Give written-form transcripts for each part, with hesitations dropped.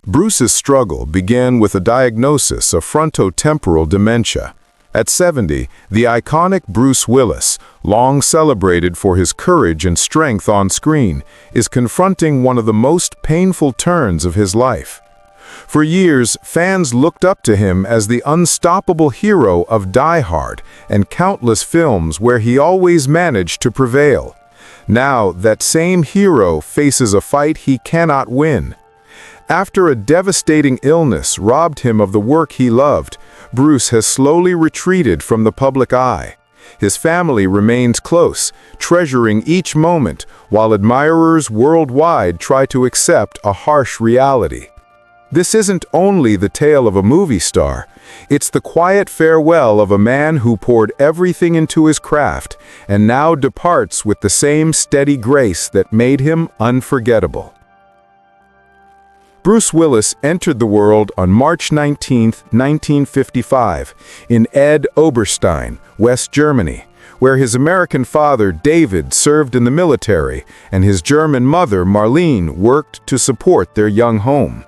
Bruce's struggle began with a diagnosis of frontotemporal dementia. At 70, the iconic Bruce Willis, long celebrated for his courage and strength on screen, is confronting one of the most painful turns of his life. For years, fans looked up to him as the unstoppable hero of Die Hard and countless films where he always managed to prevail. Now, that same hero faces a fight he cannot win. After a devastating illness robbed him of the work he loved, Bruce has slowly retreated from the public eye. His family remains close, treasuring each moment, while admirers worldwide try to accept a harsh reality. This isn't only the tale of a movie star, it's the quiet farewell of a man who poured everything into his craft and now departs with the same steady grace that made him unforgettable. Bruce Willis entered the world on March 19, 1955, in Ed Oberstein, West Germany, where his American father, David, served in the military, and his German mother, Marlene, worked to support their young home.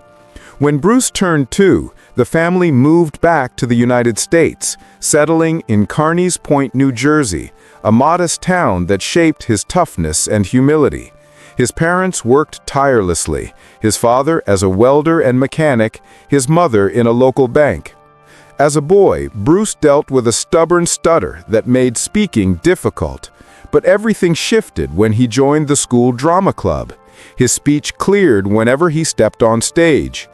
When Bruce turned 2, the family moved back to the United States, settling in Carneys Point, New Jersey, a modest town that shaped his toughness and humility. His parents worked tirelessly, his father as a welder and mechanic, his mother in a local bank. As a boy, Bruce dealt with a stubborn stutter that made speaking difficult, but everything shifted when he joined the school drama club. His speech cleared whenever he stepped on stage.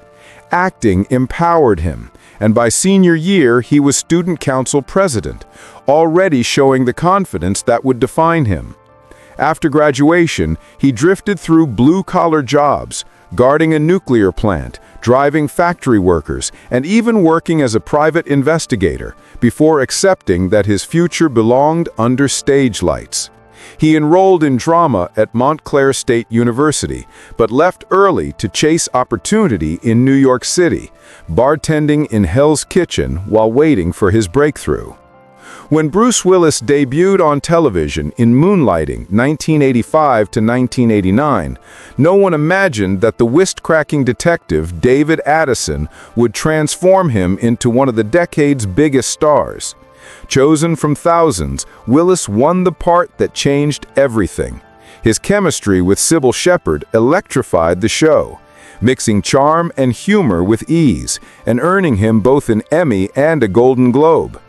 Acting empowered him, and by senior year he was student council president, already showing the confidence that would define him. After graduation, he drifted through blue-collar jobs, guarding a nuclear plant, driving factory workers, and even working as a private investigator, before accepting that his future belonged under stage lights. He enrolled in drama at Montclair State University, but left early to chase opportunity in New York City, bartending in Hell's Kitchen while waiting for his breakthrough. When Bruce Willis debuted on television in Moonlighting 1985 to 1989, no one imagined that the whist-cracking detective David Addison would transform him into one of the decade's biggest stars. Chosen from thousands, Willis won the part that changed everything. His chemistry with Sybil Shepherd electrified the show, mixing charm and humor with ease, and earning him both an Emmy and a Golden Globe.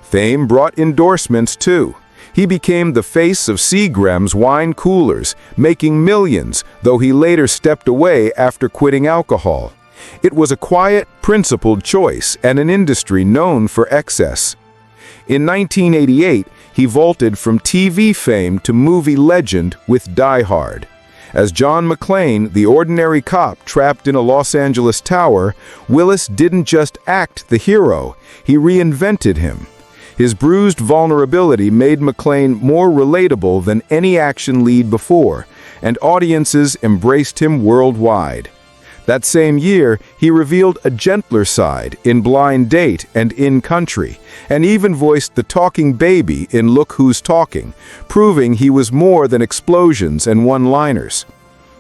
Fame brought endorsements too. He became the face of Seagram's wine coolers, making millions, though he later stepped away after quitting alcohol. It was a quiet, principled choice and an industry known for excess. In 1988, he vaulted from TV fame to movie legend with Die Hard. As John McClane, the ordinary cop trapped in a Los Angeles tower, Willis didn't just act the hero, he reinvented him. His bruised vulnerability made McClane more relatable than any action lead before, and audiences embraced him worldwide. That same year, he revealed a gentler side in Blind Date and In Country, and even voiced the talking baby in Look Who's Talking, proving he was more than explosions and one-liners.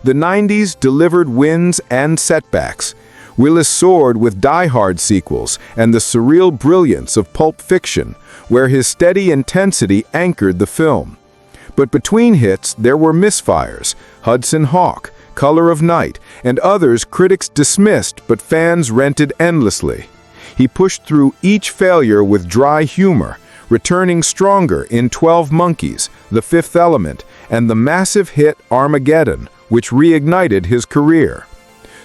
The 90s delivered wins and setbacks. Willis soared with Die Hard sequels and the surreal brilliance of Pulp Fiction, where his steady intensity anchored the film. But between hits, there were misfires: Hudson Hawk, Color of Night, and others critics dismissed but fans rented endlessly. He pushed through each failure with dry humor, returning stronger in 12 Monkeys, The Fifth Element, and the massive hit Armageddon, which reignited his career.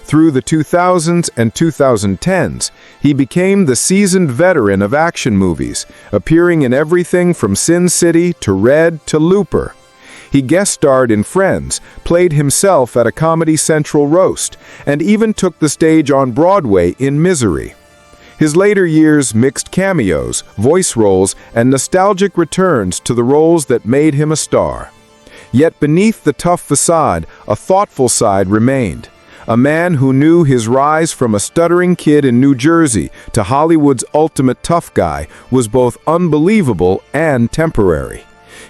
Through the 2000s and 2010s, he became the seasoned veteran of action movies, appearing in everything from Sin City to Red to Looper. He guest starred in Friends, played himself at a Comedy Central roast, and even took the stage on Broadway in Misery. His later years mixed cameos, voice roles, and nostalgic returns to the roles that made him a star. Yet beneath the tough facade, a thoughtful side remained. A man who knew his rise from a stuttering kid in New Jersey to Hollywood's ultimate tough guy was both unbelievable and temporary.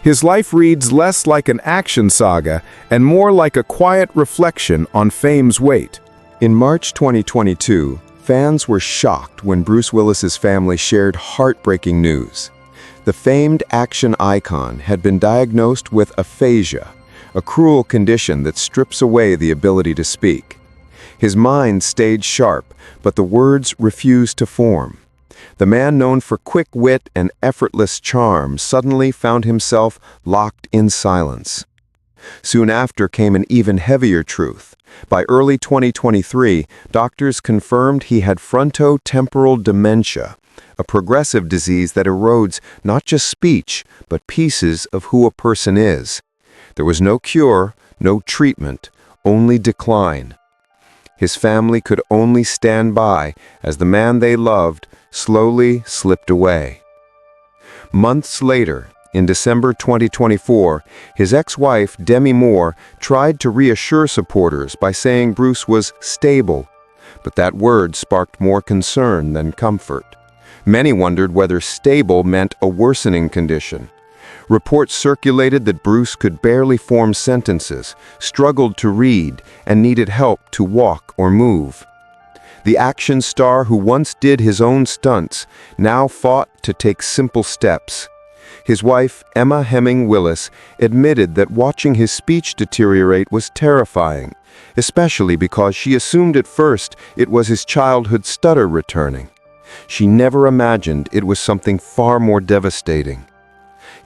His life reads less like an action saga and more like a quiet reflection on fame's weight. In March 2022, fans were shocked when Bruce Willis's family shared heartbreaking news. The famed action icon had been diagnosed with aphasia, a cruel condition that strips away the ability to speak. His mind stayed sharp, but the words refused to form. The man known for quick wit and effortless charm suddenly found himself locked in silence. Soon after came an even heavier truth. By early 2023, doctors confirmed he had frontotemporal dementia, a progressive disease that erodes not just speech, but pieces of who a person is. There was no cure, no treatment, only decline. His family could only stand by as the man they loved slowly slipped away. Months later, in December 2024, his ex-wife, Demi Moore, tried to reassure supporters by saying Bruce was stable, but that word sparked more concern than comfort. Many wondered whether stable meant a worsening condition. Reports circulated that Bruce could barely form sentences, struggled to read, and needed help to walk or move. The action star who once did his own stunts now fought to take simple steps. His wife, Emma Hemming Willis, admitted that watching his speech deteriorate was terrifying, especially because she assumed at first it was his childhood stutter returning. She never imagined it was something far more devastating.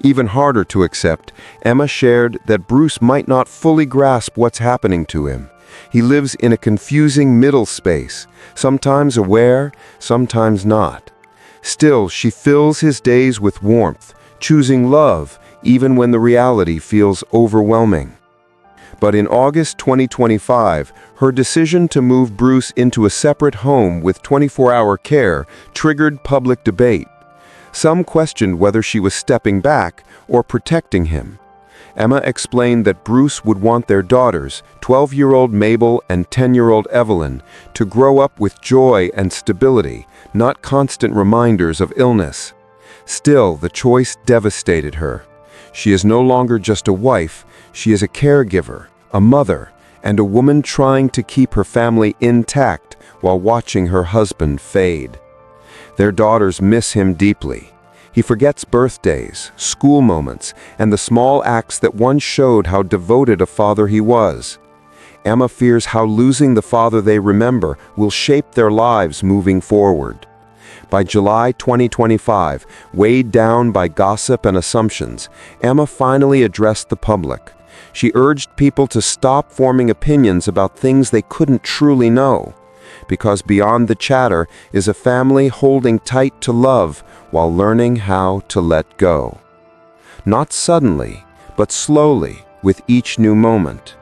Even harder to accept, Emma shared that Bruce might not fully grasp what's happening to him. He lives in a confusing middle space, sometimes aware, sometimes not. Still, she fills his days with warmth, choosing love even when the reality feels overwhelming. But in August 2025, her decision to move Bruce into a separate home with 24-hour care triggered public debate. Some questioned whether she was stepping back or protecting him. Emma explained that Bruce would want their daughters, 12-year-old Mabel and 10-year-old Evelyn, to grow up with joy and stability, not constant reminders of illness. Still, the choice devastated her. She is no longer just a wife, she is a caregiver, a mother, and a woman trying to keep her family intact while watching her husband fade. Their daughters miss him deeply. He forgets birthdays, school moments, and the small acts that once showed how devoted a father he was. Emma fears how losing the father they remember will shape their lives moving forward. By July 2025, weighed down by gossip and assumptions, Emma finally addressed the public. She urged people to stop forming opinions about things they couldn't truly know, because beyond the chatter is a family holding tight to love while learning how to let go. Not suddenly, but slowly, with each new moment.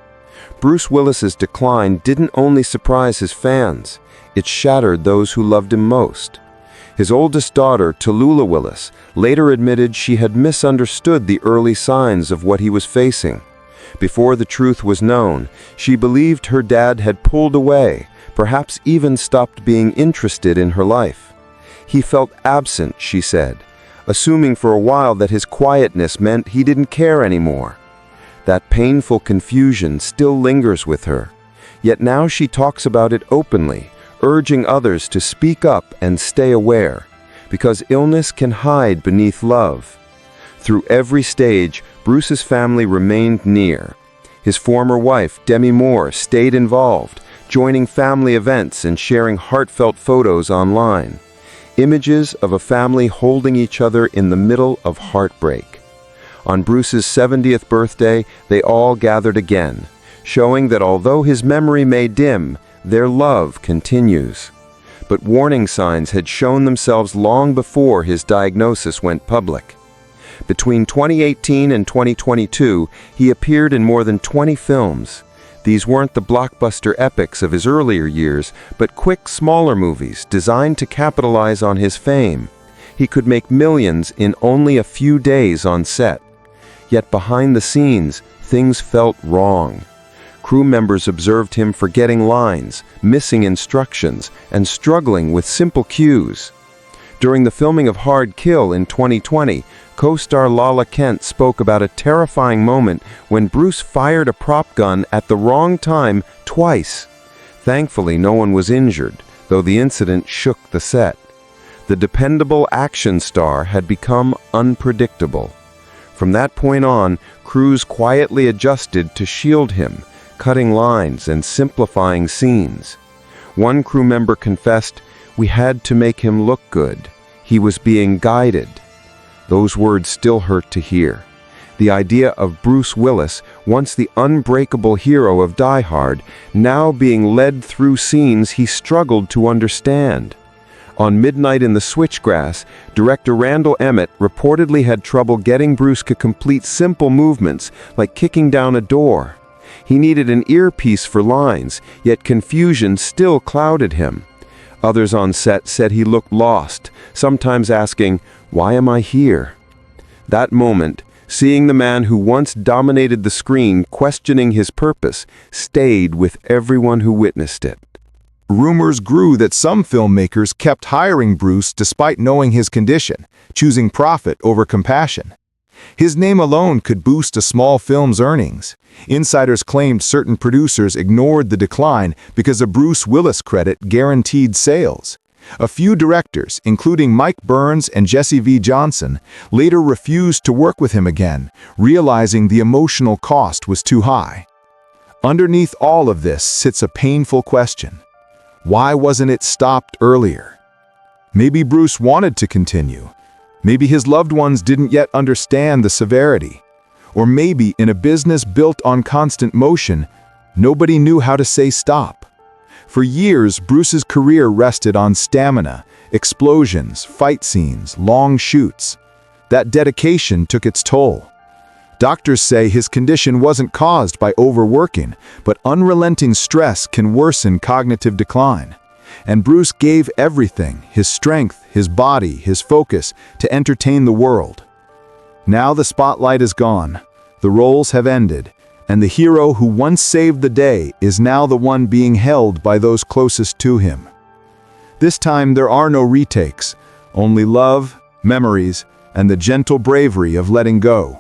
Bruce Willis's decline didn't only surprise his fans, it shattered those who loved him most. His oldest daughter, Tallulah Willis, later admitted she had misunderstood the early signs of what he was facing. Before the truth was known, she believed her dad had pulled away, perhaps even stopped being interested in her life. He felt absent, she said, assuming for a while that his quietness meant he didn't care anymore. That painful confusion still lingers with her, yet now she talks about it openly, urging others to speak up and stay aware, because illness can hide beneath love. Through every stage, Bruce's family remained near. His former wife, Demi Moore, stayed involved, joining family events and sharing heartfelt photos online. Images of a family holding each other in the middle of heartbreak. On Bruce's 70th birthday, they all gathered again, showing that although his memory may dim, their love continues. But warning signs had shown themselves long before his diagnosis went public. Between 2018 and 2022, he appeared in more than 20 films. These weren't the blockbuster epics of his earlier years, but quick, smaller movies designed to capitalize on his fame. He could make millions in only a few days on set. Yet behind the scenes, things felt wrong. Crew members observed him forgetting lines, missing instructions, and struggling with simple cues. During the filming of Hard Kill in 2020, co-star Lala Kent spoke about a terrifying moment when Bruce fired a prop gun at the wrong time twice. Thankfully, no one was injured, though the incident shook the set. The dependable action star had become unpredictable. From that point on, crews quietly adjusted to shield him, cutting lines and simplifying scenes. One crew member confessed, "We had to make him look good. He was being guided." Those words still hurt to hear. The idea of Bruce Willis, once the unbreakable hero of Die Hard, now being led through scenes he struggled to understand. On Midnight in the Switchgrass, director Randall Emmett reportedly had trouble getting Bruce to complete simple movements like kicking down a door. He needed an earpiece for lines, yet confusion still clouded him. Others on set said he looked lost, sometimes asking, "Why am I here?" That moment, seeing the man who once dominated the screen questioning his purpose, stayed with everyone who witnessed it. Rumors grew that some filmmakers kept hiring Bruce despite knowing his condition, choosing profit over compassion. His name alone could boost a small film's earnings. Insiders claimed certain producers ignored the decline because a Bruce Willis credit guaranteed sales. A few directors, including Mike Burns and Jesse V. Johnson, later refused to work with him again, realizing the emotional cost was too high. Underneath all of this sits a painful question. Why wasn't it stopped earlier? Maybe Bruce wanted to continue. Maybe his loved ones didn't yet understand the severity. Or maybe in a business built on constant motion, nobody knew how to say stop. For years, Bruce's career rested on stamina, explosions, fight scenes, long shoots. That dedication took its toll. Doctors say his condition wasn't caused by overworking, but unrelenting stress can worsen cognitive decline. And Bruce gave everything, his strength, his body, his focus, to entertain the world. Now the spotlight is gone, the roles have ended, and the hero who once saved the day is now the one being held by those closest to him. This time there are no retakes, only love, memories, and the gentle bravery of letting go.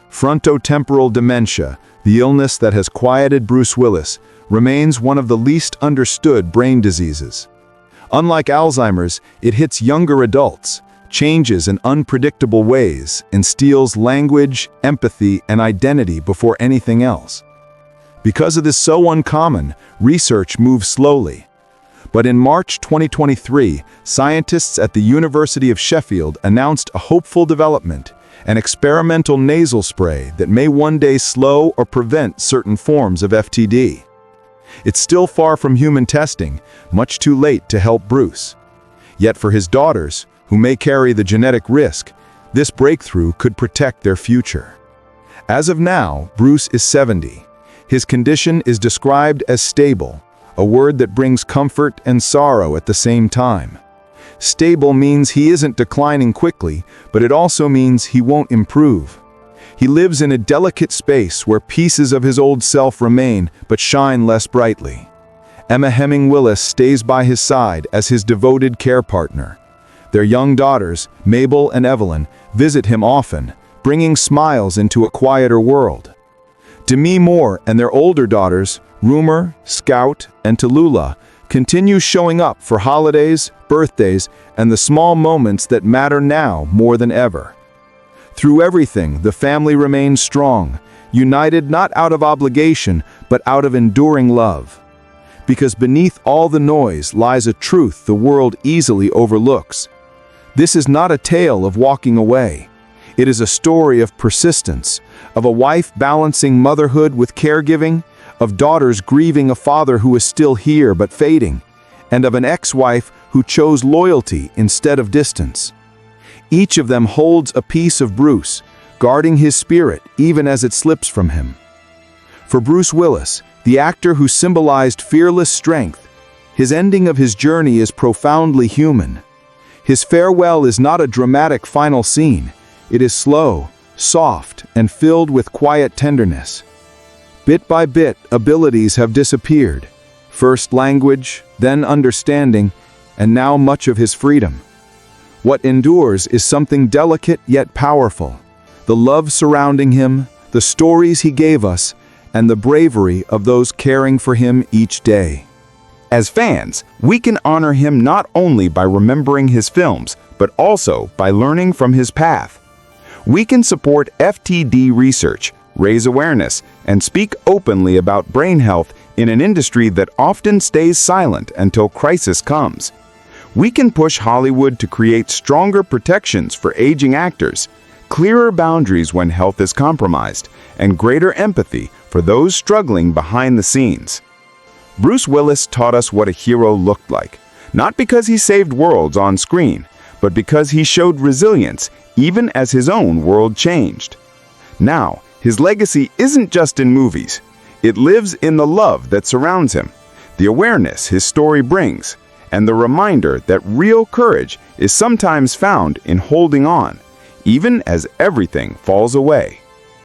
Frontotemporal dementia, the illness that has quieted Bruce Willis, remains one of the least understood brain diseases. Unlike Alzheimer's, it hits younger adults, changes in unpredictable ways, and steals language, empathy, and identity before anything else. Because it is so uncommon, research moves slowly. But in March 2023, scientists at the University of Sheffield announced a hopeful development: an experimental nasal spray that may one day slow or prevent certain forms of FTD. It's still far from human testing, much too late to help Bruce. Yet for his daughters, who may carry the genetic risk, this breakthrough could protect their future. As of now, Bruce is 70. His condition is described as stable, a word that brings comfort and sorrow at the same time. Stable means he isn't declining quickly, but it also means he won't improve. He lives in a delicate space where pieces of his old self remain but shine less brightly. Emma Hemming Willis stays by his side as his devoted care partner. Their young daughters, Mabel and Evelyn, visit him often, bringing smiles into a quieter world. Demi Moore and their older daughters, Rumer, Scout, and Tallulah, continue showing up for holidays, birthdays, and the small moments that matter now more than ever. Through everything, the family remains strong, united not out of obligation, but out of enduring love. Because beneath all the noise lies a truth the world easily overlooks. This is not a tale of walking away. It is a story of persistence, of a wife balancing motherhood with caregiving, of daughters grieving a father who is still here but fading, and of an ex-wife who chose loyalty instead of distance. Each of them holds a piece of Bruce, guarding his spirit even as it slips from him. For Bruce Willis, the actor who symbolized fearless strength, his ending of his journey is profoundly human. His farewell is not a dramatic final scene. It is slow, soft, and filled with quiet tenderness. Bit by bit, abilities have disappeared. First language, then understanding, and now much of his freedom. What endures is something delicate yet powerful. The love surrounding him, the stories he gave us, and the bravery of those caring for him each day. As fans, we can honor him not only by remembering his films, but also by learning from his path. We can support FTD research, raise awareness, and speak openly about brain health in an industry that often stays silent until crisis comes. We can push Hollywood to create stronger protections for aging actors, clearer boundaries when health is compromised, and greater empathy for those struggling behind the scenes. Bruce Willis taught us what a hero looked like, not because he saved worlds on screen, but because he showed resilience even as his own world changed. Now, his legacy isn't just in movies. It lives in the love that surrounds him, the awareness his story brings, and the reminder that real courage is sometimes found in holding on, even as everything falls away.